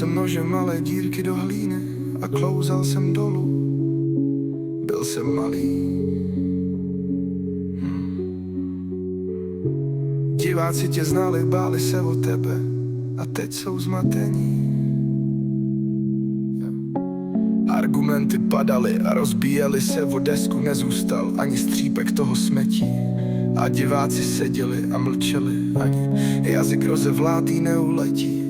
jsem nožem malé dírky do hlíny a klouzal jsem dolů. Byl jsem malý. Diváci tě znali, báli se o tebe a teď jsou zmatení. Argumenty padaly a rozbíjely se, o desku nezůstal ani střípek toho smetí. A diváci seděli a mlčeli, ani jazyk rozevlátý neuletí.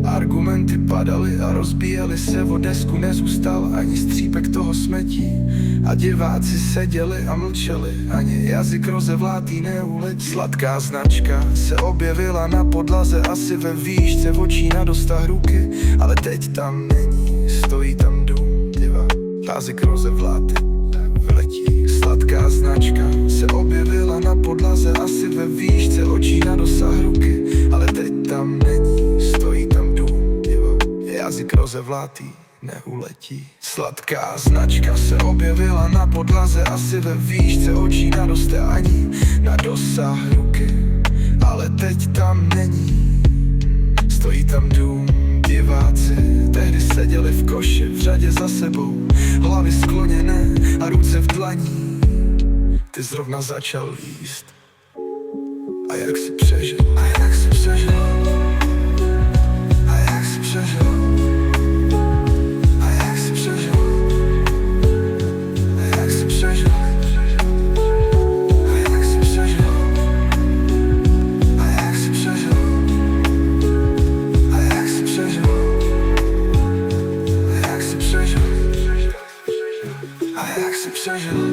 Argumenty padaly a rozbíjely se, o desku nezůstal ani střípek toho smetí. A diváci seděli a mlčeli, ani jazyk rozevlátý neuletí. Sladká značka se objevila na podlaze, asi ve výšce očí na dosah ruky. Ale teď tam není, stojí tam dům, jazyk rozevlátý letí. Sladká značka se objevila na podlaze, asi ve výšce očí na dosah ruky. Ale teď tam není, stojí tam dům, jazyk rozevlátý neuletí. Sladká značka se objevila na podlaze, asi ve výšce očí na dostání, na dosah ruky. Ale teď tam není, stojí tam dům, diváci tehdy seděli v koši v řadě za sebou, hlavy skloněné a ruce v dlaní. Ty zrovna začal jíst. A jak si přežil? A jak si přežil? A jak si přežil? A jak si přežil? A jak si přežil? A jak si přežil? A jak si přežil? A jak si přežil? A jak si přežil? A jak si přežil?